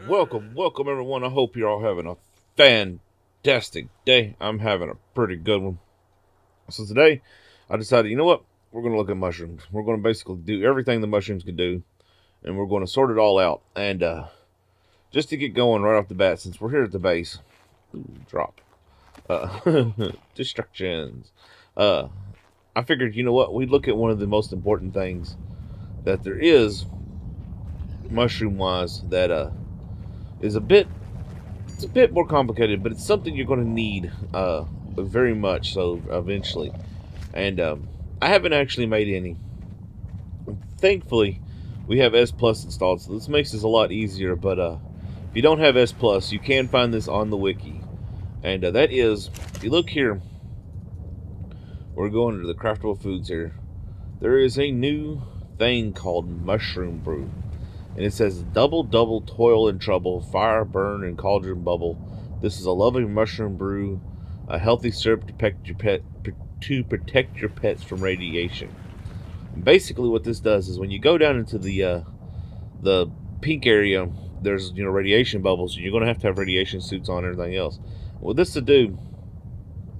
Welcome everyone. I hope you're all having a fantastic day. I'm having a pretty good one. So today, I decided, you know what? We're going to look at mushrooms. We're going to basically do everything the mushrooms can do, and we're going to sort it all out. And just to get going right off the bat, since we're here at the base, drop distractions. Uh, I figured, you know what? We'd look at one of the most important things that there is, mushroom wise, that is a bit it's a bit more complicated, but it's something you're going to need very much so eventually. And I haven't actually made any. Thankfully, we have S Plus installed, so this makes this a lot easier. But if you don't have S Plus, you can find this on the wiki, and that is, if you look here, we're going to the craftable foods here. There is a new thing called Mushroom Brew. And it says double toil and trouble, fire, burn, and cauldron bubble. This is a loving mushroom brew, a healthy syrup to protect your pets from radiation. And basically, what this does is when you go down into the pink area, there's radiation bubbles, and you're going to have radiation suits on and everything else. What this to do,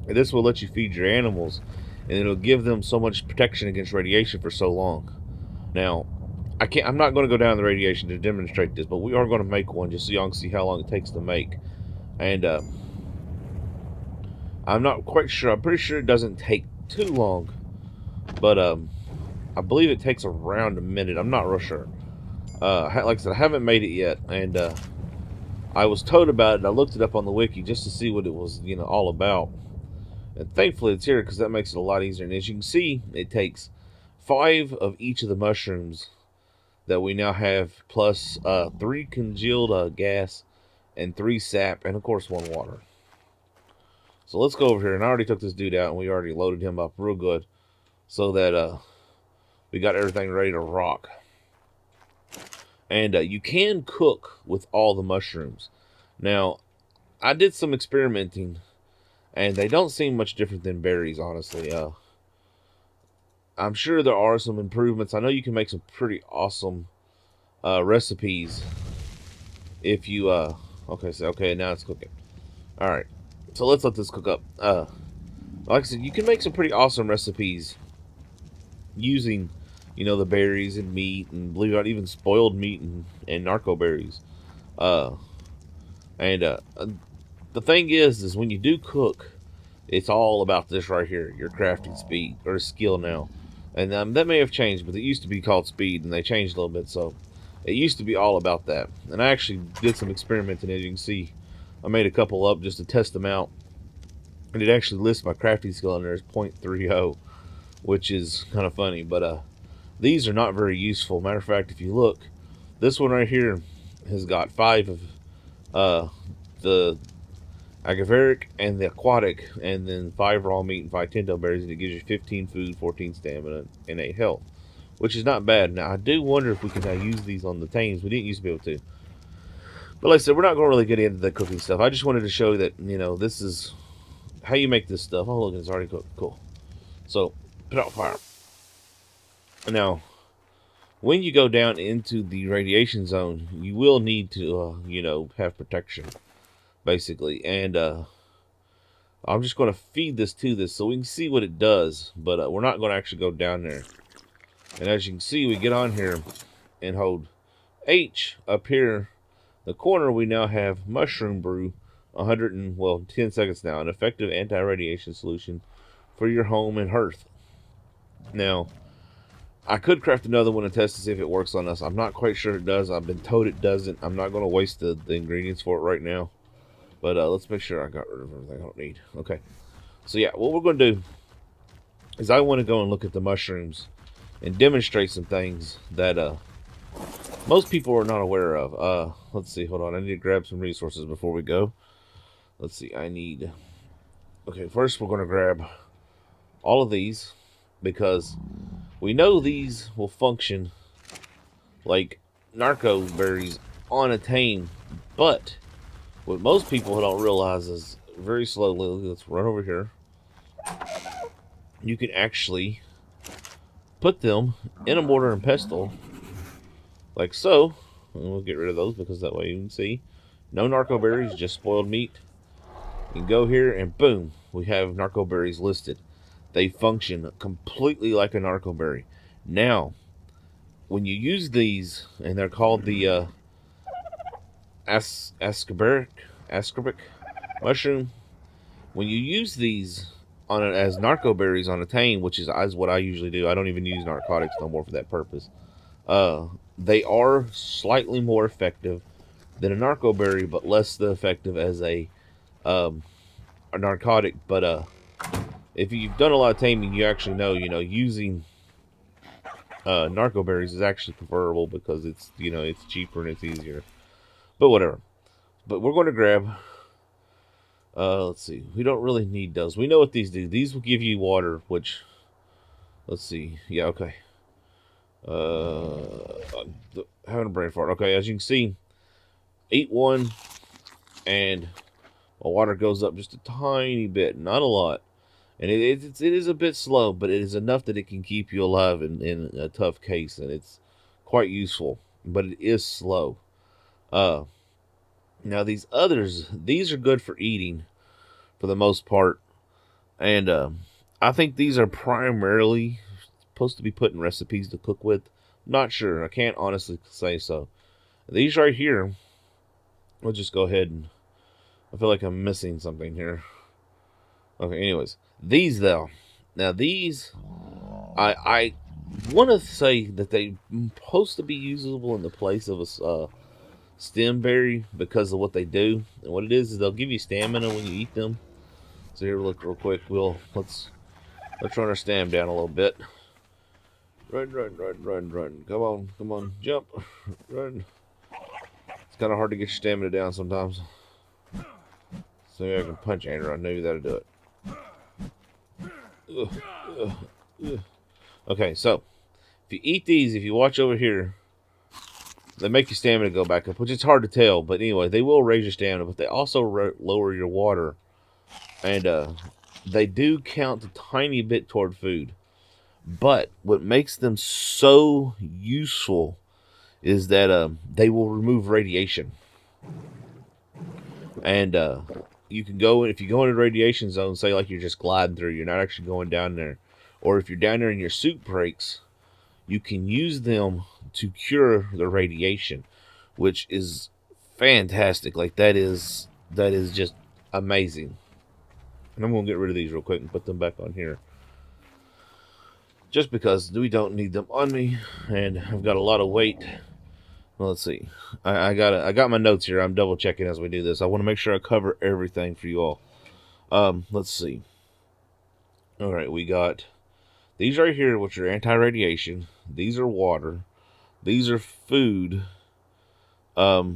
this will let you feed your animals, and it'll give them so much protection against radiation for so long. Now, I'm not going to go down the radiation to demonstrate this, but we are going to make one just so y'all can see how long it takes to make. And I'm not quite sure. I'm pretty sure it doesn't take too long, but I believe it takes around a minute. I'm not real sure. Like I said, I haven't made it yet, and I was told about it. I looked it up on the wiki just to see what it was, all about. And thankfully, it's here because that makes it a lot easier. And as you can see, it takes 5 of each of the mushrooms that we now have, plus 3 congealed gas and 3 sap, and of course 1 water. So let's go over here, and I already took this dude out, and we already loaded him up real good, so that we got everything ready to rock. And you can cook with all the mushrooms. Now, I did some experimenting, and they don't seem much different than berries, honestly. I'm sure there are some improvements. I know you can make some pretty awesome recipes if you okay, now it's cooking. All right, so let's let this cook up. Like I said, you can make some pretty awesome recipes using the berries and meat, and believe it or not, even spoiled meat and narco berries. And the thing is when you do cook, it's all about this right here, your crafting speed or skill now. And that may have changed, but it used to be called speed, and they changed a little bit. So it used to be all about that. And I actually did some experimenting, as you can see. I made a couple up just to test them out. And it actually lists my crafting skill in there as 0.30, which is kind of funny. But these are not very useful. Matter of fact, if you look, this one right here has got 5 of the agavaric and the aquatic, and then 5 raw meat and 5 tinto berries, and it gives you 15 food, 14 stamina, and 8 health, which is not bad. Now, I do wonder if we can now use these on the tames. We didn't used to be able to. But like I said, we're not going to really get into the cooking stuff. I just wanted to show that, this is how you make this stuff. Oh, look, it's already cooked. Cool. So, put out fire. Now, when you go down into the radiation zone, you will need to, have protection, basically. And I'm just going to feed this to this so we can see what it does. But we're not going to actually go down there. And as you can see, we get on here and hold H up here. The corner, we now have Mushroom Brew, 10 seconds now. An effective anti-radiation solution for your home and hearth. Now, I could craft another one and test to see if it works on us. I'm not quite sure it does. I've been told it doesn't. I'm not going to waste the ingredients for it right now. But let's make sure I got rid of everything I don't need. Okay. So yeah, what we're going to do is I want to go and look at the mushrooms and demonstrate some things that most people are not aware of. Let's see. Hold on. I need to grab some resources before we go. Let's see. Okay, first we're going to grab all of these because we know these will function like narco berries on a tame, but what most people don't realize is very slowly, let's run over here, you can actually put them in a mortar and pestle, like so, And we'll get rid of those because that way you can see. No narco berries, just spoiled meat. You can go here and boom, we have narco berries listed. They function completely like a narco berry. Now, when you use these, and they're called the Isobaric mushroom, when you use these as narco berries on a tame, which is what I usually do. I don't even use narcotics no more for that purpose. They are slightly more effective than a narco berry, but less effective as a narcotic. But if you've done a lot of taming, you actually know, using narco berries is actually preferable because it's cheaper and it's easier. But whatever. But we're going to grab. Let's see. We don't really need those. We know what these do. These will give you water, which, let's see. Yeah, okay. Having a brain fart. Okay, as you can see, eat one, and my water goes up just a tiny bit, not a lot. And it is a bit slow, but it is enough that it can keep you alive in a tough case, and it's quite useful. But it is slow. Now these others, these are good for eating for the most part. And I think these are primarily supposed to be put in recipes to cook with. Not sure. I can't honestly say so. These right here, we'll just go ahead and... I feel like I'm missing something here. Okay, anyways. These, though. Now, these... I want to say that they're supposed to be usable in the place of a stem berry because of what they do. And what it is they'll give you stamina when you eat them. So here, look real quick. Let's run our stam down a little bit. Run. Come on, jump. Run. It's kind of hard to get your stamina down sometimes. So maybe I can punch Andrew. I knew that'd do it. Okay, so if you eat these, if you watch over here, they make your stamina go back up, which is hard to tell. But anyway, they will raise your stamina, but they also lower your water. And they do count a tiny bit toward food. But what makes them so useful is that they will remove radiation. And you can go, if you go in a radiation zone, say like you're just gliding through, you're not actually going down there. Or if you're down there and your suit breaks, you can use them to cure the radiation, which is fantastic. Like that is just amazing. And I'm going to get rid of these real quick and put them back on here. Just because we don't need them on me. And I've got a lot of weight. Well, let's see. I got my notes here. I'm double checking as we do this. I want to make sure I cover everything for you all. Let's see. Alright, we got these right here, which are anti-radiation. These are water. These are food. Okay,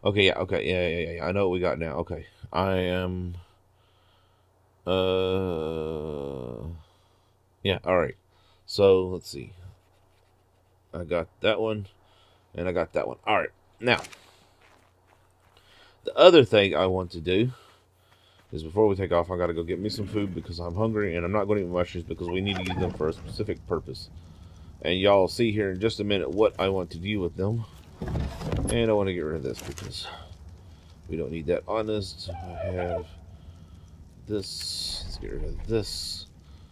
yeah. I know what we got now. Okay. I am... Yeah, alright. So, let's see. I got that one. And I got that one. Alright. Now, the other thing I want to do is before we take off, I got to go get me some food because I'm hungry. And I'm not going to eat mushrooms because we need to use them for a specific purpose. And y'all see here in just a minute what I want to do with them. And I want to get rid of this because we don't need that on us. I have this. Let's get rid of this.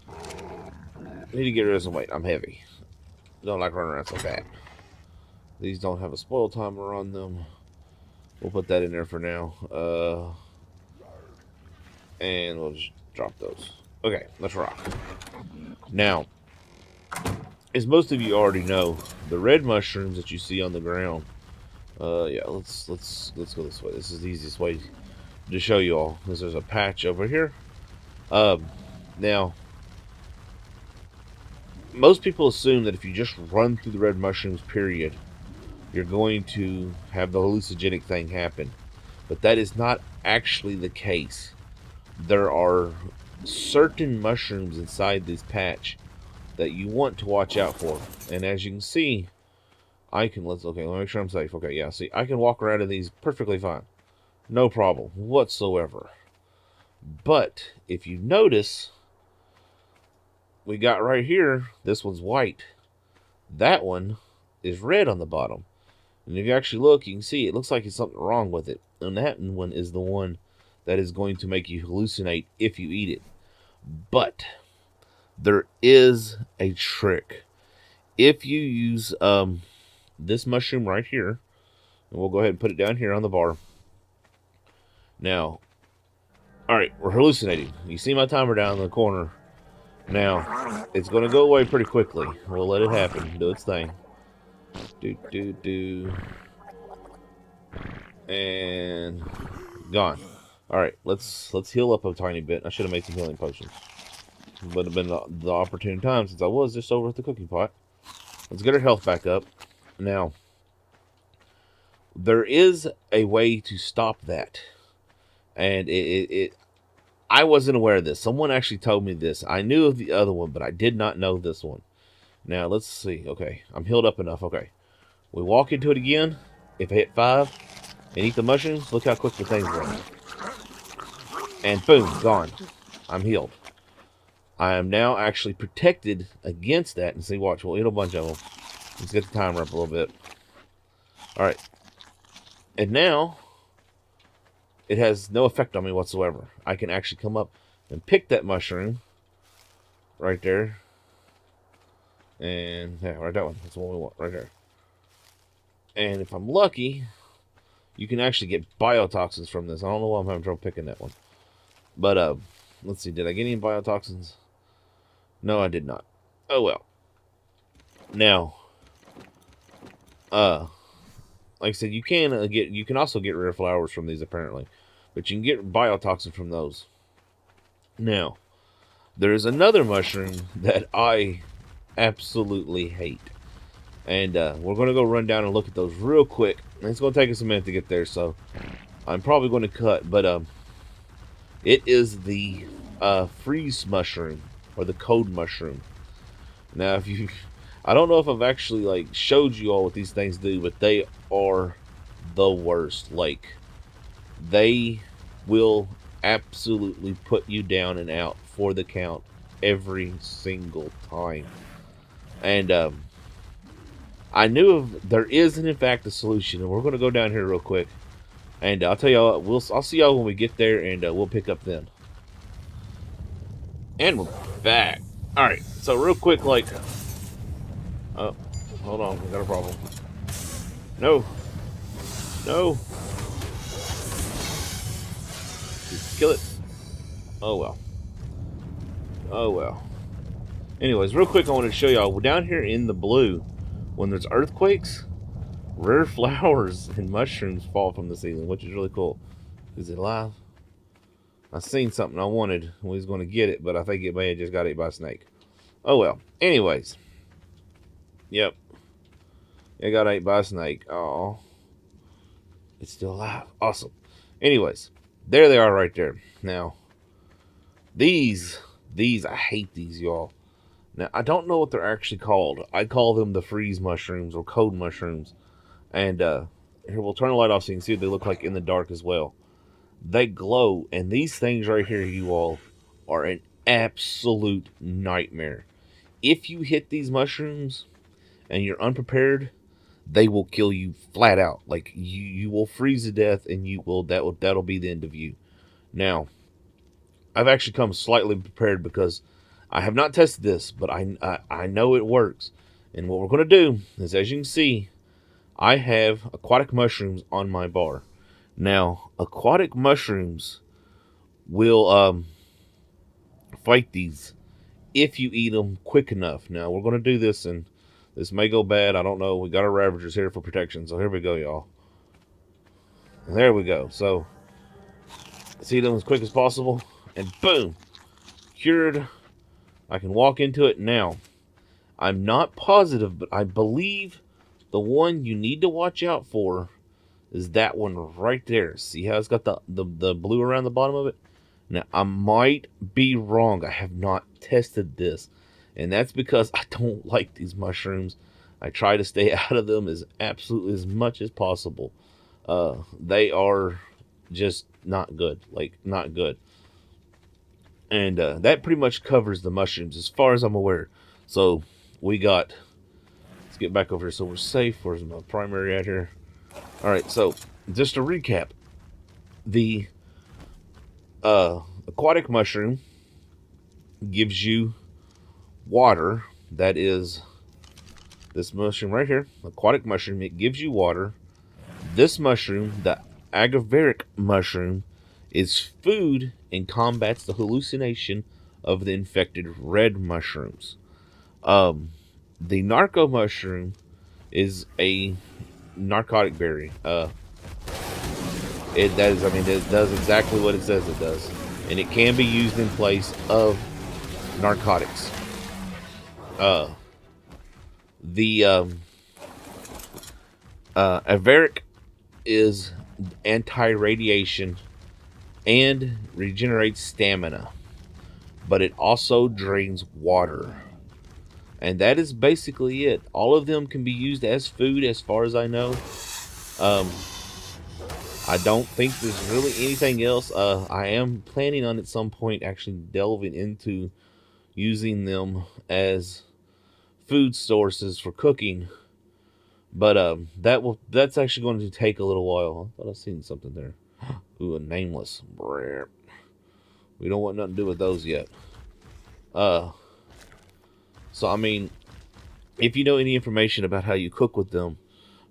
I need to get rid of some weight. I'm heavy. Don't like running around so fat. These don't have a spoil timer on them. We'll put that in there for now. And we'll just drop those. Okay, let's rock. Now, as most of you already know, the red mushrooms that you see on the ground. Yeah, let's go this way. This is the easiest way to show you all. Because there's a patch over here. Now, most people assume that if you just run through the red mushrooms, period, you're going to have the hallucinogenic thing happen. But that is not actually the case. There are certain mushrooms inside this patch that you want to watch out for. And as you can see, let me make sure I'm safe. Okay, yeah, see, I can walk around in these perfectly fine. No problem whatsoever. But if you notice, we got right here, this one's white. That one is red on the bottom. And if you actually look, you can see it looks like there's something wrong with it. And that one is the one that is going to make you hallucinate if you eat it. But there is a trick. If you use this mushroom right here, and we'll go ahead and put it down here on the bar. Now, alright, we're hallucinating. You see my timer down in the corner. Now, it's going to go away pretty quickly. We'll let it happen. Do its thing. Do. And gone. Alright, let's heal up a tiny bit. I should have made some healing potions. Would have been the opportune time since I was just over at the cooking pot. Let's get our health back up. Now, there is a way to stop that. And I wasn't aware of this. Someone actually told me this. I knew of the other one, but I did not know this one. Now, let's see. Okay, I'm healed up enough. Okay. We walk into it again. If I hit 5 and eat the mushrooms, look how quick the thing's going. And boom, gone. I'm healed. I am now actually protected against that. And see, watch, we'll eat a bunch of them. Let's get the timer up a little bit. Alright. And now, it has no effect on me whatsoever. I can actually come up and pick that mushroom. Right there. And, yeah, right that one. That's the one we want, right there. And if I'm lucky, you can actually get biotoxins from this. I don't know why I'm having trouble picking that one. But, let's see. Did I get any biotoxins? No, I did not. Oh, well. Now, like I said, you can also get rare flowers from these, apparently. But you can get biotoxin from those. Now, there's another mushroom that I absolutely hate. And we're going to go run down and look at those real quick. And it's going to take us a minute to get there, so I'm probably going to cut. But it is the freeze mushroom, or the cold mushroom. Now, I don't know if I've actually like showed you all what these things do, but they are the worst. Like, they will absolutely put you down and out for the count every single time. And I knew there is in fact a solution, and we're going to go down here real quick. And I'll tell y'all, I'll see y'all when we get there, and we'll pick up then. And we're back. All right, so real quick, like, oh, hold on, we got a problem. No. Kill it. Oh well. Anyways, real quick, I wanted to show y'all down here in the blue, when there's earthquakes, rare flowers and mushrooms fall from the ceiling, which is really cool. Is it alive? I seen something I wanted. We was going to get it, but I think it may have just got ate by a snake. Oh well. Anyways. Yep. It got ate by a snake. Oh. It's still alive. Awesome. Anyways. There they are right there. Now. These, I hate these, y'all. Now, I don't know what they're actually called. I call them the freeze mushrooms or cold mushrooms. And, here, we'll turn the light off so you can see what they look like in the dark as well. They glow, and these things right here, you all, are an absolute nightmare. If you hit these mushrooms and you're unprepared, they will kill you flat out. Like, you will freeze to death, and that'll be the end of you. Now, I've actually come slightly prepared because I have not tested this, but I know it works. And what we're going to do is, as you can see, I have aquatic mushrooms on my bar. Now, aquatic mushrooms will fight these if you eat them quick enough. Now, we're going to do this, and this may go bad. I don't know. We got our Ravagers here for protection, so here we go, y'all. And there we go. So, let's eat them as quick as possible, and boom! Cured. I can walk into it now. I'm not positive, but I believe the one you need to watch out for is that one right there. See how it's got the blue around the bottom of it? Now, I might be wrong. I have not tested this. And that's because I don't like these mushrooms. I try to stay out of them as much as possible. They are just not good. Like, not good. And that pretty much covers the mushrooms as far as I'm aware. So, we got... Let's get back over here so we're safe. Where's my primary at here? Alright, so just to recap, the aquatic mushroom gives you water. That is this mushroom right here, aquatic mushroom. It gives you water. This mushroom, the Isobaric mushroom, is food and combats the hallucination of the infected red mushrooms. The Narco Mushroom is a narcotic berry. It does exactly what it says it does, and it can be used in place of narcotics. The Averic is anti-radiation and regenerates stamina, but it also drains water. And that is basically it. All of them can be used as food as far as I know. I don't think there's really anything else. I am planning on at some point actually delving into using them as food sources for cooking. But that's actually going to take a little while. I thought I seen something there. Ooh, a nameless. We don't want nothing to do with those yet. So, I mean, if you know any information about how you cook with them,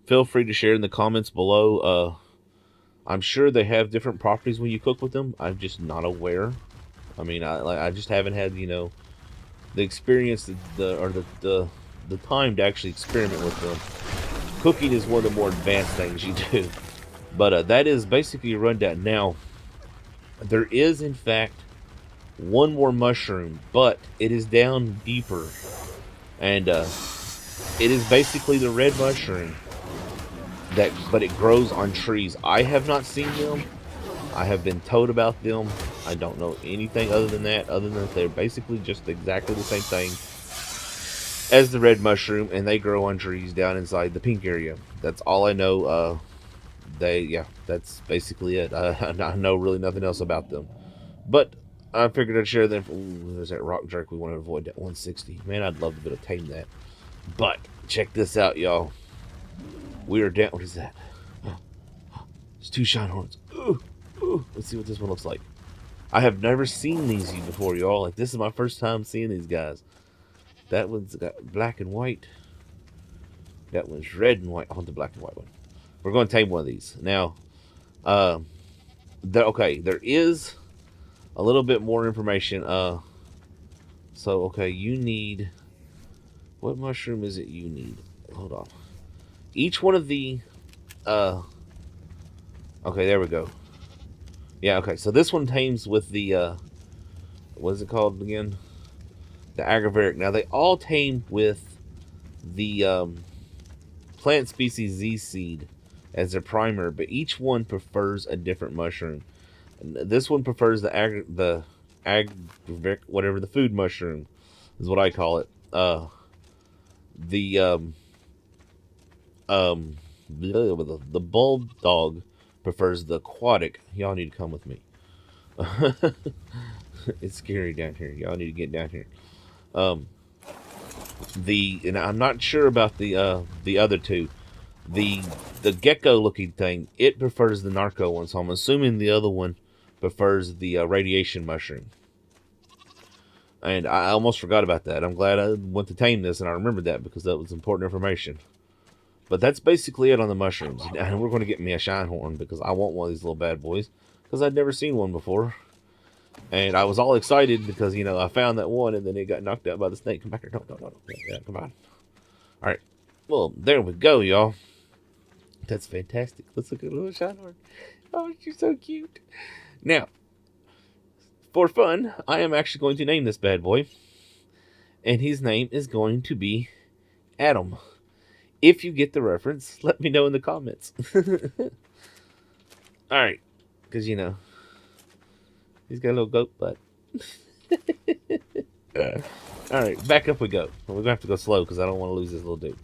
feel free to share in the comments below. I'm sure they have different properties when you cook with them. I'm just not aware. I mean, I just haven't had, the experience, the time to actually experiment with them. Cooking is one of the more advanced things you do. But that is basically a rundown. Now, there is, in fact, one more mushroom, but it is down deeper, and it is basically the red mushroom but it grows on trees. I have not seen them. I have been told about them. I don't know anything other than that they're basically just exactly the same thing as the red mushroom, and they grow on trees down inside the pink area. That's all I know. That's basically it. I know really nothing else about them, but I figured I'd share them. Ooh, there's that rock jerk. We want to avoid that 160. Man, I'd love to be able to tame that. But check this out, y'all. We are down. What is that? There's 2 Shinehorns. Ooh. Let's see what this one looks like. I have never seen these before, y'all. Like, this is my first time seeing these guys. That one's got black and white. That one's red and white. I want the black and white one. We're going to tame one of these. Now, there is a little bit more information. You need... What mushroom is it you need? Hold on. Each one of the... okay, there we go. Yeah, okay. So this one tames with the... what is it called again? The Isobaric. Now, they all tame with the plant species Z-Seed as their primer, but each one prefers a different mushroom. This one prefers the food mushroom is what I call it. The bulldog prefers the aquatic. Y'all need to come with me. It's scary down here. Y'all need to get down here. And I'm not sure about the other two. The gecko looking thing, it prefers the narco one, so I'm assuming the other one prefers the radiation mushroom. And I almost forgot about that. I'm glad I went to tame this and I remembered that because that was important information. But that's basically it on the mushrooms. And we're going to get me a Shinehorn because I want one of these little bad boys because I'd never seen one before. And I was all excited because, I found that one and then it got knocked out by the snake. Come back here. No. Yeah, come on. All right. Well, there we go, y'all. That's fantastic. Let's look at a little Shinehorn. Oh, she's so cute. Now, for fun, I am actually going to name this bad boy. And his name is going to be Adam. If you get the reference, let me know in the comments. Alright. Because, he's got a little goat butt. Alright, back up we go. We're going to have to go slow because I don't want to lose this little dude.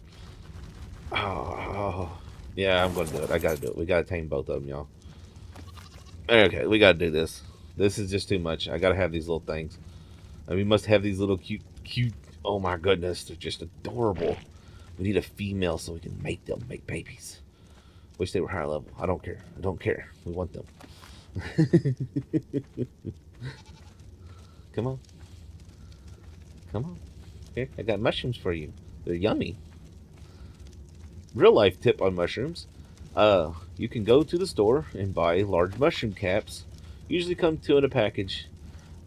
Oh, yeah, I'm going to do it. I got to do it. We got to tame both of them, y'all. Okay, we got to do this. This is just too much. I got to have these little things. And we must have these little cute... Oh, my goodness. They're just adorable. We need a female so we can make them make babies. Wish they were higher level. I don't care. I don't care. We want them. Come on. Come on. Here, I got mushrooms for you. They're yummy. Real life tip on mushrooms. You can go to the store and buy large mushroom caps. Usually come 2 in a package.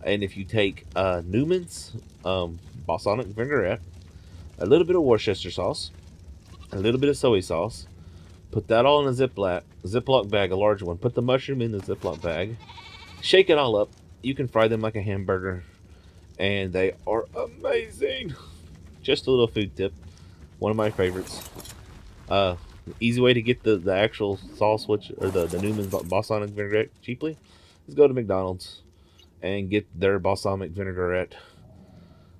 And if you take Newman's balsamic vinaigrette, a little bit of Worcestershire sauce, a little bit of soy sauce, put that all in a Ziploc bag, a large one. Put the mushroom in the Ziploc bag. Shake it all up. You can fry them like a hamburger. And they are amazing. Just a little food tip. One of my favorites. Easy way to get the actual sauce, which or the Newman's balsamic vinaigrette cheaply, is go to McDonald's and get their balsamic vinaigrette.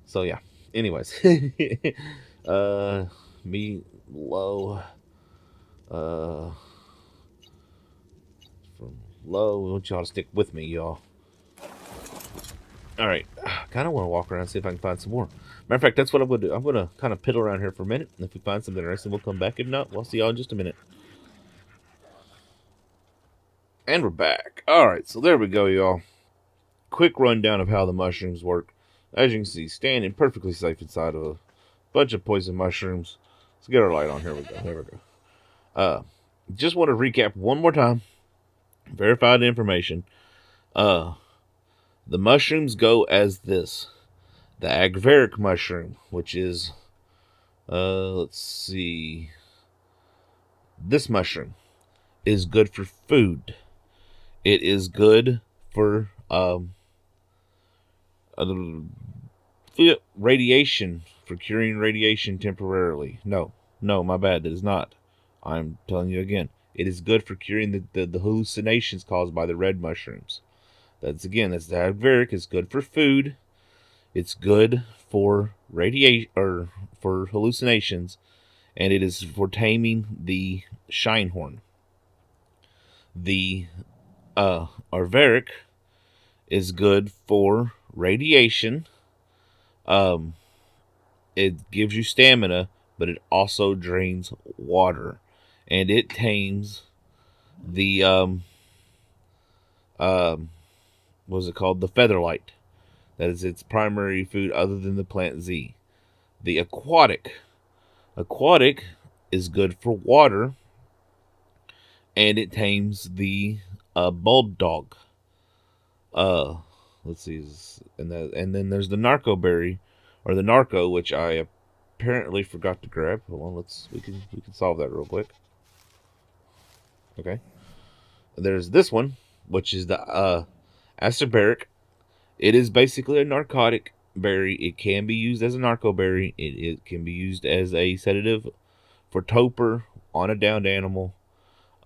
So yeah. Anyways, me low. From low, I want y'all to stick with me, y'all. All right, kind of want to walk around and see if I can find some more. Matter of fact, that's what I'm going to do. I'm going to kind of piddle around here for a minute, and if we find something interesting, we'll come back. If not, we'll see y'all in just a minute. And we're back. All right, so there we go, y'all. Quick rundown of how the mushrooms work. As you can see, standing perfectly safe inside of a bunch of poison mushrooms. Let's get our light on. Here we go. There we go. Just want to recap one more time. Verified information. The mushrooms go as this. The Isobaric mushroom, which is, let's see. This mushroom is good for food. It is good for radiation, for curing radiation temporarily. No, my bad. It is not. I'm telling you again. It is good for curing the hallucinations caused by the red mushrooms. That's the Isobaric. It's good for food. It's good for radiation or for hallucinations, and it is for taming the Shinehorn. The Isobaric is good for radiation. It gives you stamina, but it also drains water, and it tames the what's it called? The featherlight. That is its primary food other than the plant Z. The aquatic is good for water, and it tames the bulb dog. Let's see, and then there's the Narco Berry, or the Narco, which I apparently forgot to grab. Hold on, we can solve that real quick. Okay, there's this one, which is the Isobaric. It is basically a narcotic berry. It can be used as a narco berry. It can be used as a sedative for torpor on a downed animal.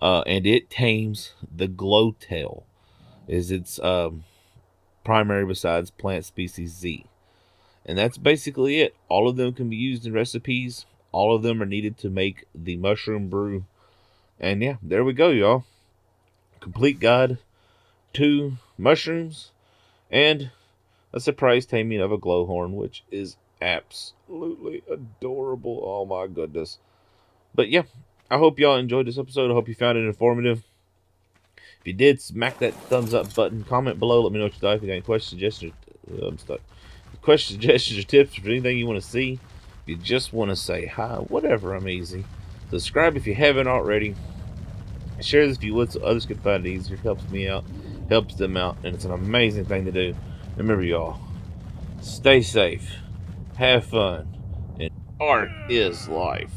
And it tames the glowtail. Is its primary besides plant species Z. And that's basically it. All of them can be used in recipes. All of them are needed to make the mushroom brew. And yeah, there we go, y'all. Complete guide to mushrooms. And a surprise taming of a glowhorn, which is absolutely adorable. Oh my goodness. But yeah, I hope y'all enjoyed this episode. I hope you found it informative. If you did, smack that thumbs up button. Comment below. Let me know what you thought. If you got any questions, suggestions, suggestions, or tips, or anything you want to see. If you just want to say hi, whatever, I'm easy. Subscribe if you haven't already. Share this if you would so others can find it easier. It helps me out. Helps them out, and it's an amazing thing to do. Remember, y'all, stay safe, have fun, and art is life.